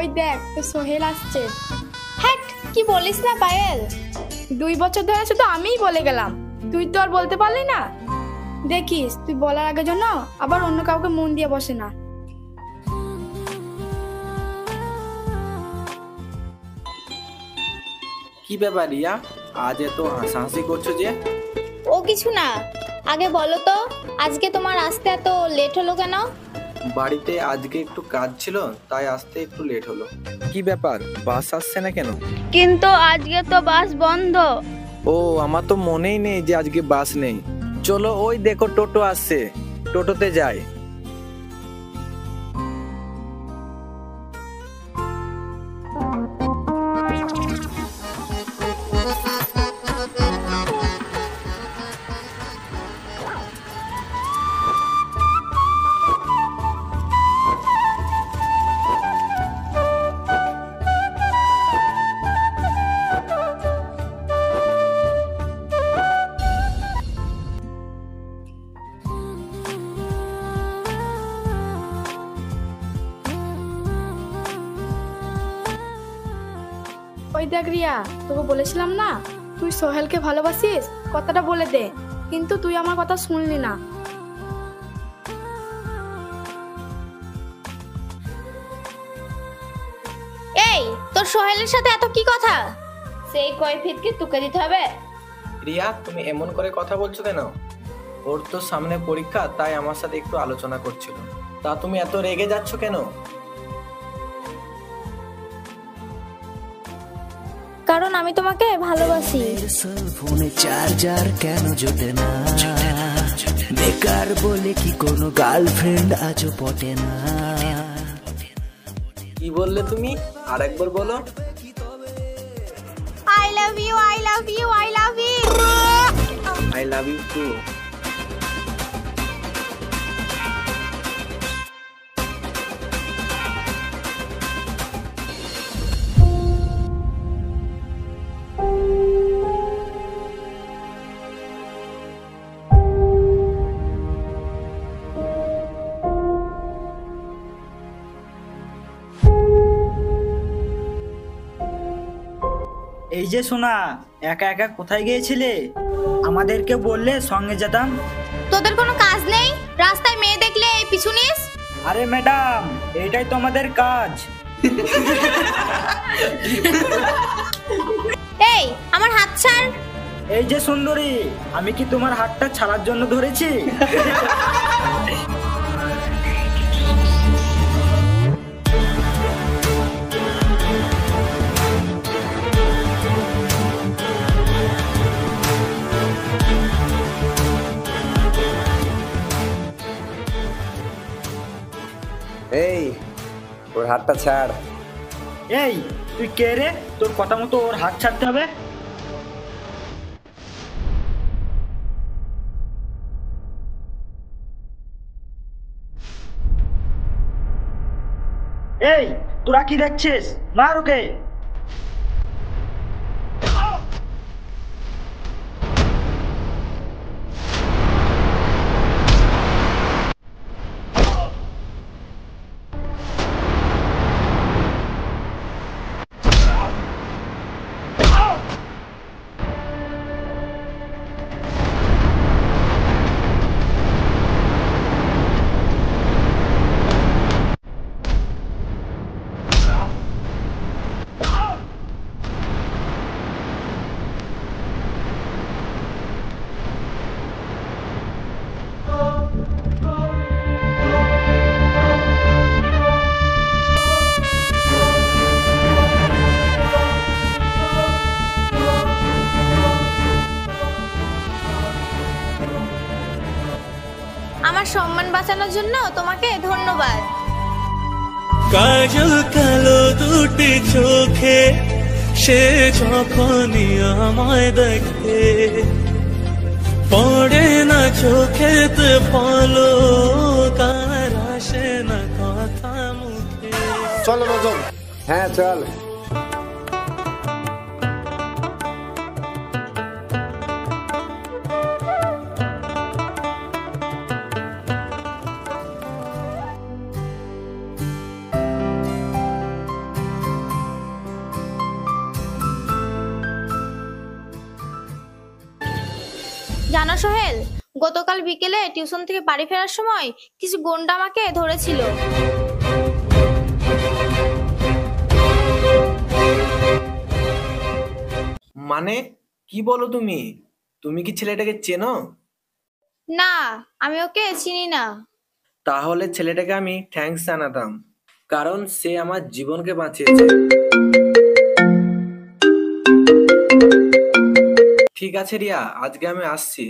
ওই দেখ তো সোহেল আসছে। হ্যাট, কি বলিস না পায়েল? 2 বছর ধরে শুধু আমিই বলে গেলাম, তুই তো আর বলতে পারলি না। দেখিস তুই বলার আগে জন্য আবার অন্য কাউকে মন দিয়ে বসে না। কি ব্যাপার রিয়া, আজ এত হাসাহাসি করছো যে? ও কিছু না, আগে বলো তো আজকে তোমার আসতে এত লেট হলো কেন? বাড়িতে আজকে একটু কাজ ছিল, তাই আসতে একটু লেট হলো। কি ব্যাপার, বাস আসছে না কেন? কিন্তু আজকে তো বাস বন্ধ। ও, আমার তো মনেই নেই যে আজকে বাস নেই। চলো ওই দেখো টোটো আসছে, টোটোতে যাই। ওই দেখ রিয়া, তোকে বলেছিলাম না তুই সোহেলকে ভালোবাসিস, কথাটা বলে দে, কিন্তু তুই আমার কথা শুনলি না। এই, তোর সোহেলের সাথে এত কি কথা? সেই কৈফিয়ত কি তোকে দিতে হবে? রিয়া, তুমি এমন করে কথা বলছো কেন? ওর তো সামনে পরীক্ষা, তাই আমার সাথে একটু আলোচনা করছিল। তা তুমি এত রেগে যাচ্ছ কেন? কারণ আমি তোমাকে ভালোবাসি। ফোনে চার্জার কেন জোটে না? বেকার বলে কি কোনো গার্লফ্রেন্ড আজও পটে না? কি বললে তুমি? আরেকবার বলো। I love you, I love you, I love you. I love you too. এই যে সোনা, একা একা কোথায় গিয়েছিলে? আমাদেরকে বললে সঙ্গে যেতাম। তোদের কোনো কাজ নেই? রাস্তায় মেয়ে দেখলে এই পিছু নিস? আরে ম্যাডাম, এটাই তো আমাদের কাজ। এই, আমার হাত ছাড়। এই যে সুন্দরী, আমি কি তোমার হাতটা ছাড়ার জন্য ধরেছি? এই, ওর হাতটা ছাড়। এই, তুই কে রে? তোর কথা মতো ওর হাত ছাড়তে হবে? এই, তোরা কি দেখছিস? মার ওকে। আমার সম্মান বাঁচানোর জন্য তোমাকে ধন্যবাদ। কাজল কালো দুটি চোখে সে যখনই আমায় দেখে, পড়ে না চোখেতে পলক, আর আসে না কথা মুখে। চলো রজব। হ্যাঁ চল। জানো সোহেল, গতকাল বিকেলে টিউশন থেকে বাড়ি ফেরার সময় কিছু গুন্ডা আমাকে ধরেছিল। মানে কি বলো তুমি? তুমি কি ছেলেটাকে চেনো? না, আমি ওকে চিনি না। তাহলে ছেলেটাকে আমি থ্যাঙ্কস জানাতাম, কারণ সে আমার জীবনকে বাঁচিয়েছে। ঠিক আছে রিয়া, আজকে আমি আসছি।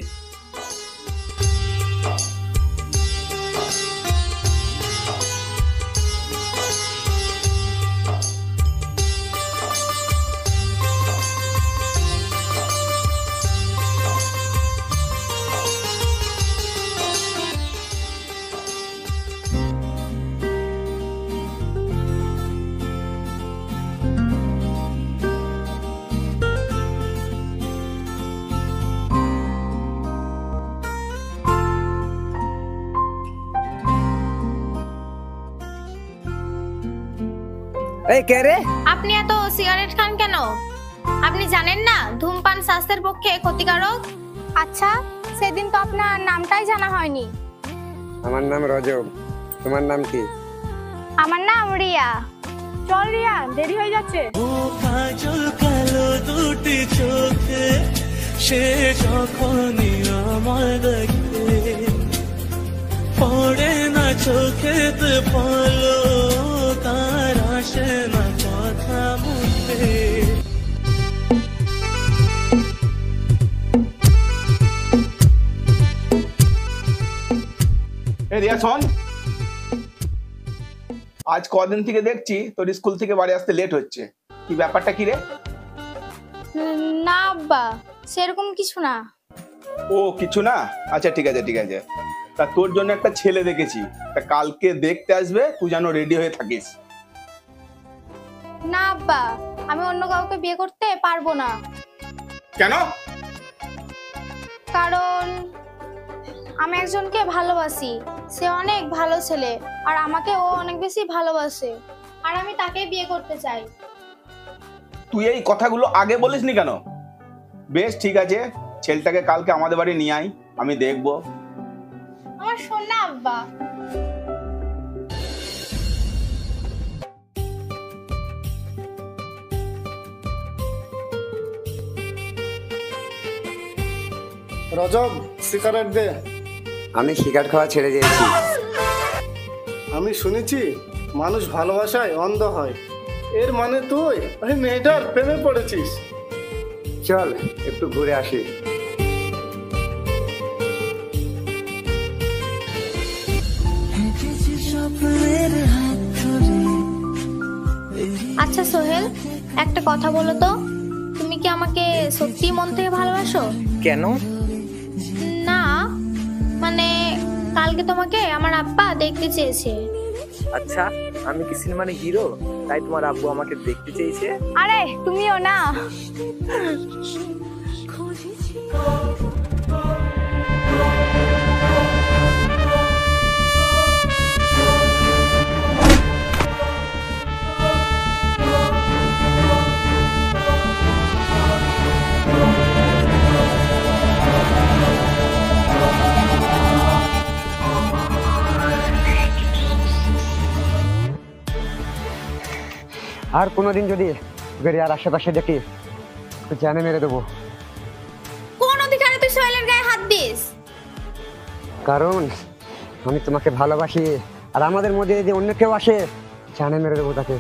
এই কে রে? আপনি এত সিগারেট খান কেন? আপনি জানেন না ধূমপান স্বাস্থ্যের পক্ষে ক্ষতিকারক? আচ্ছা, সেদিন তো আপনার নামটাই জানা হয়নি। আমার নাম রজব, তোমার নাম কি? আমার নাম রিয়া। চল রিয়া, দেরি হয়ে যাচ্ছে। ও কাজল কালো দুটি চোখে সে যখনই আমার দেখে, পড়ে না চোখেতে পলো, তার আসে না কথা মুখে। এই রিয়া শোন, আজ কদিন থেকে দেখছি তোর স্কুল থেকে বাড়ি আসতে লেট হচ্ছে, কি ব্যাপারটা কি রে? না আব্বা, সেরকম কিছু না। ও কিছু না, আচ্ছা ঠিক আছে ঠিক আছে। তা তোর জন্য একটা ছেলে দেখেছি, তা কালকে দেখতে আসবে, তুই যেন রেডি হয়ে থাকিস। না আব্বা, আমি অন্য কাউকে বিয়ে করতে পারবো না। কেন? কারণ আমি একজনকে ভালোবাসি, সে অনেক ভালো ছেলে, আর আমাকে ও অনেক বেশি ভালোবাসে, আর আমি তাকে বিয়ে করতে চাই। তুই এই কথাগুলো আগে বলিসনি কেন? বেশ ঠিক আছে, ছেলেটাকে কালকে আমাদের বাড়ি নিয়ে আয়, আমি দেখবো। আমার শোন না আব্বা। রজব, সিগারেট দে। আমি সিগারেট খাওয়া ছেড়ে দিয়েছি। আমি শুনেছি মানুষ ভালোবাসায় অন্ধ হয়, এর মানে তুই ওই মেয়েটার প্রেমে পড়েছিস। চল একটু ঘুরে আসি। আচ্ছা সোহেল, একটা কথা বলো তো, তুমি কি আমাকে সত্যি মন থেকে ভালোবাসো? কেন? না মানে কালকে তোমাকে আমার আব্বা দেখতে চেয়েছে। আচ্ছা, আমি কি সিনেমার হিরো তাই তোমার আব্বু আমাকে দেখতে চেয়েছে? আরে তুমিও না। আর কোনোদিন যদি আর আশেপাশে দেখি তো জানে মেরে দেবো। কোন অধিকারে তুই সোহেলের গায়ে হাত দিস? কারণ আমি তোমাকে ভালোবাসি, আর আমাদের মধ্যে যদি অন্য কেউ আসে জানে মেরে দেবো তাকে।